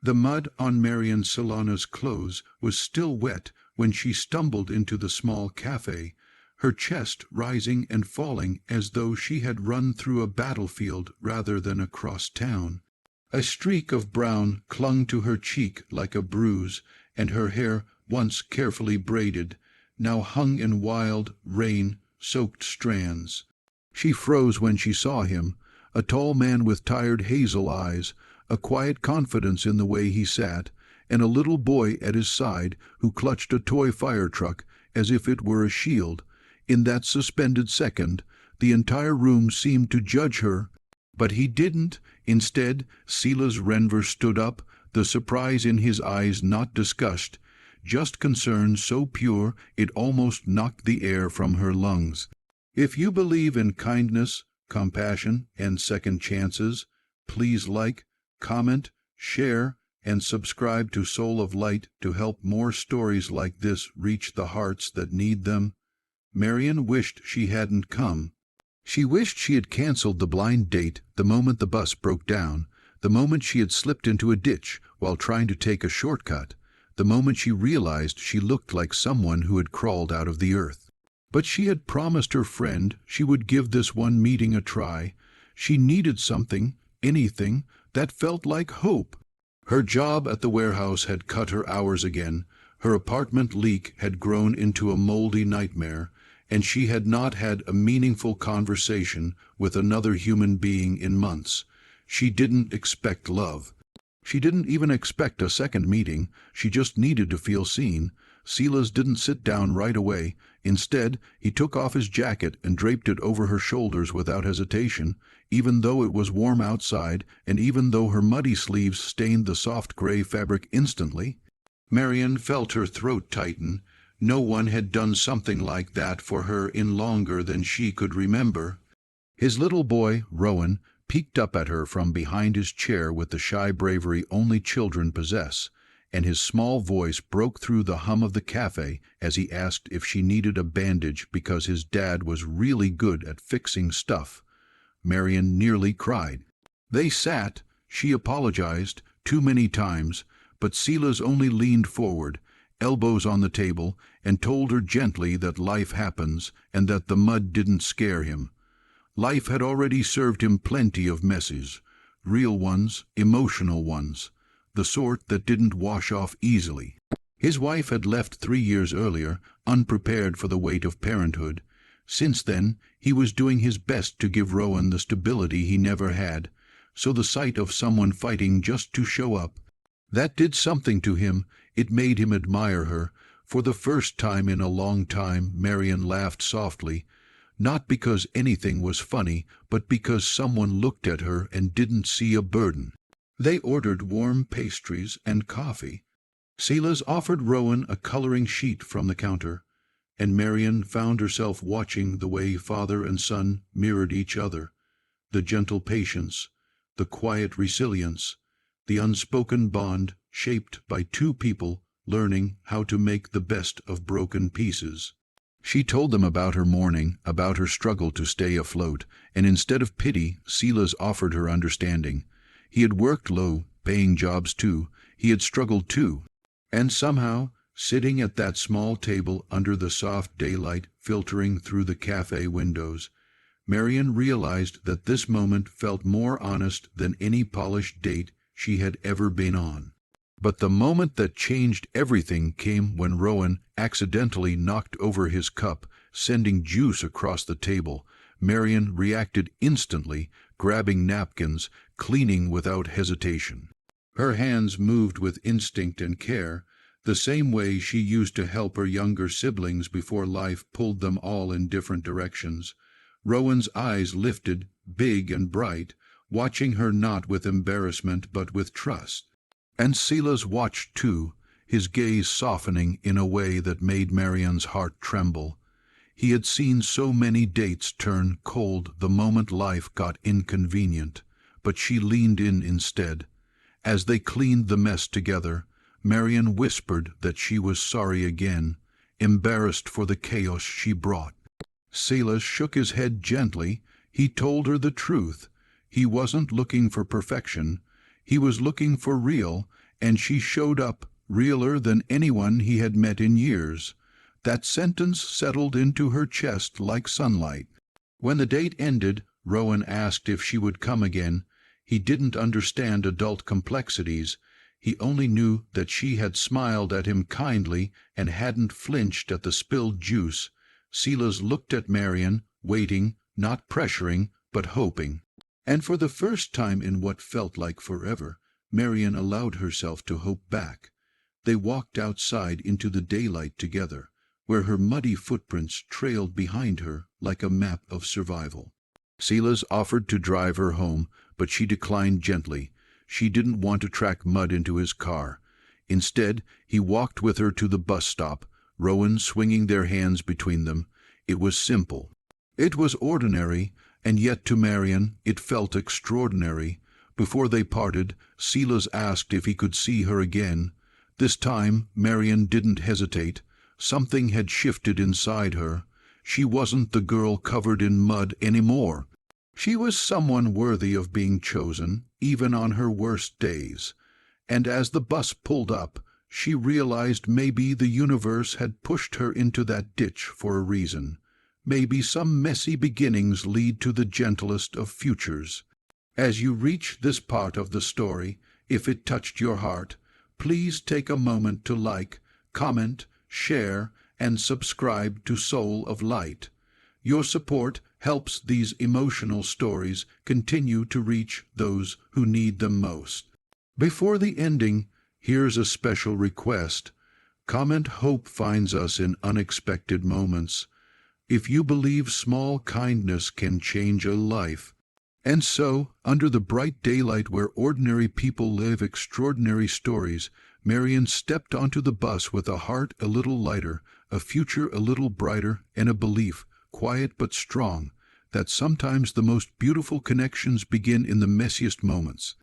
The mud on Marian Solana's clothes was still wet when she stumbled into the small cafe, her chest rising and falling as though she had run through a battlefield rather than across town. A streak of brown clung to her cheek like a bruise, and her hair, once carefully braided, now hung in wild, rain-soaked strands. She froze when she saw him, a tall man with tired hazel eyes, a quiet confidence in the way he sat, and a little boy at his side who clutched a toy fire truck as if it were a shield. In that suspended second, the entire room seemed to judge her, but he didn't. Instead, Silas Renver stood up, the surprise in his eyes not disgust, just concern so pure it almost knocked the air from her lungs. If you believe in kindness, compassion, and second chances, please like, comment, share, and subscribe to Soul of Light to help more stories like this reach the hearts that need them. Marian wished she hadn't come. She wished she had canceled the blind date the moment the bus broke down, the moment she had slipped into a ditch while trying to take a shortcut, the moment she realized she looked like someone who had crawled out of the earth. But she had promised her friend she would give this one meeting a try. She needed something, anything, that felt like hope. Her job at the warehouse had cut her hours again, her apartment leak had grown into a moldy nightmare, and she had not had a meaningful conversation with another human being in months. She didn't expect love. She didn't even expect a second meeting. She just needed to feel seen. Silas didn't sit down right away. Instead, he took off his jacket and draped it over her shoulders without hesitation, even though it was warm outside and even though her muddy sleeves stained the soft gray fabric instantly. Marian felt her throat tighten. No one had done something like that for her in longer than she could remember. His little boy, Rowan, peeked up at her from behind his chair with the shy bravery only children possess, and his small voice broke through the hum of the cafe as he asked if she needed a bandage because his dad was really good at fixing stuff. Marian nearly cried. They sat. She apologized too many times, but Silas only leaned forward, elbows on the table, and told her gently that life happens and that the mud didn't scare him. Life had already served him plenty of messes, real ones, emotional ones, the sort that didn't wash off easily. His wife had left 3 years earlier, unprepared for the weight of parenthood. Since then, he was doing his best to give Rowan the stability he never had, so the sight of someone fighting just to show up, that did something to him. It made him admire her. For the first time in a long time, Marian laughed softly, not because anything was funny, but because someone looked at her and didn't see a burden. They ordered warm pastries and coffee. Silas offered Rowan a coloring sheet from the counter, and Marian found herself watching the way father and son mirrored each other, the gentle patience, the quiet resilience, the unspoken bond shaped by two people learning how to make the best of broken pieces. She told them about her morning, about her struggle to stay afloat, and instead of pity, Silas offered her understanding. He had worked low-paying jobs too. He had struggled too. And somehow, sitting at that small table under the soft daylight filtering through the cafe windows, Marian realized that this moment felt more honest than any polished date she had ever been on. But the moment that changed everything came when Rowan accidentally knocked over his cup, sending juice across the table. Marian reacted instantly, grabbing napkins, cleaning without hesitation. Her hands moved with instinct and care, the same way she used to help her younger siblings before life pulled them all in different directions. Rowan's eyes lifted, big and bright, watching her not with embarrassment but with trust. And Silas watched too, his gaze softening in a way that made Marian's heart tremble. He had seen so many dates turn cold the moment life got inconvenient, but she leaned in instead. As they cleaned the mess together, Marian whispered that she was sorry again, embarrassed for the chaos she brought. Silas shook his head gently. He told her the truth. He wasn't looking for perfection. He was looking for real, and she showed up, realer than anyone he had met in years. That sentence settled into her chest like sunlight. When the date ended, Rowan asked if she would come again. He didn't understand adult complexities. He only knew that she had smiled at him kindly and hadn't flinched at the spilled juice. Silas looked at Marian, waiting, not pressuring, but hoping. And for the first time in what felt like forever, Marian allowed herself to hope back. They walked outside into the daylight together, where her muddy footprints trailed behind her like a map of survival. Silas offered to drive her home, but she declined gently. She didn't want to track mud into his car. Instead, he walked with her to the bus stop, Rowan swinging their hands between them. It was simple. It was ordinary, and yet to Marian it felt extraordinary. Before they parted, Silas asked if he could see her again. This time Marian didn't hesitate. Something had shifted inside her. She wasn't the girl covered in mud anymore. She was someone worthy of being chosen, even on her worst days. And as the bus pulled up, she realized maybe the universe had pushed her into that ditch for a reason. Maybe some messy beginnings lead to the gentlest of futures. As you reach this part of the story, if it touched your heart, please take a moment to like, comment, share, and subscribe to Soul of Light. Your support helps these emotional stories continue to reach those who need them most. Before the ending, here's a special request. Comment "Hope finds us in unexpected moments." If you believe small kindness can change a life. And so, under the bright daylight where ordinary people live extraordinary stories, Marian stepped onto the bus with a heart a little lighter, a future a little brighter, and a belief, quiet but strong, that sometimes the most beautiful connections begin in the messiest moments.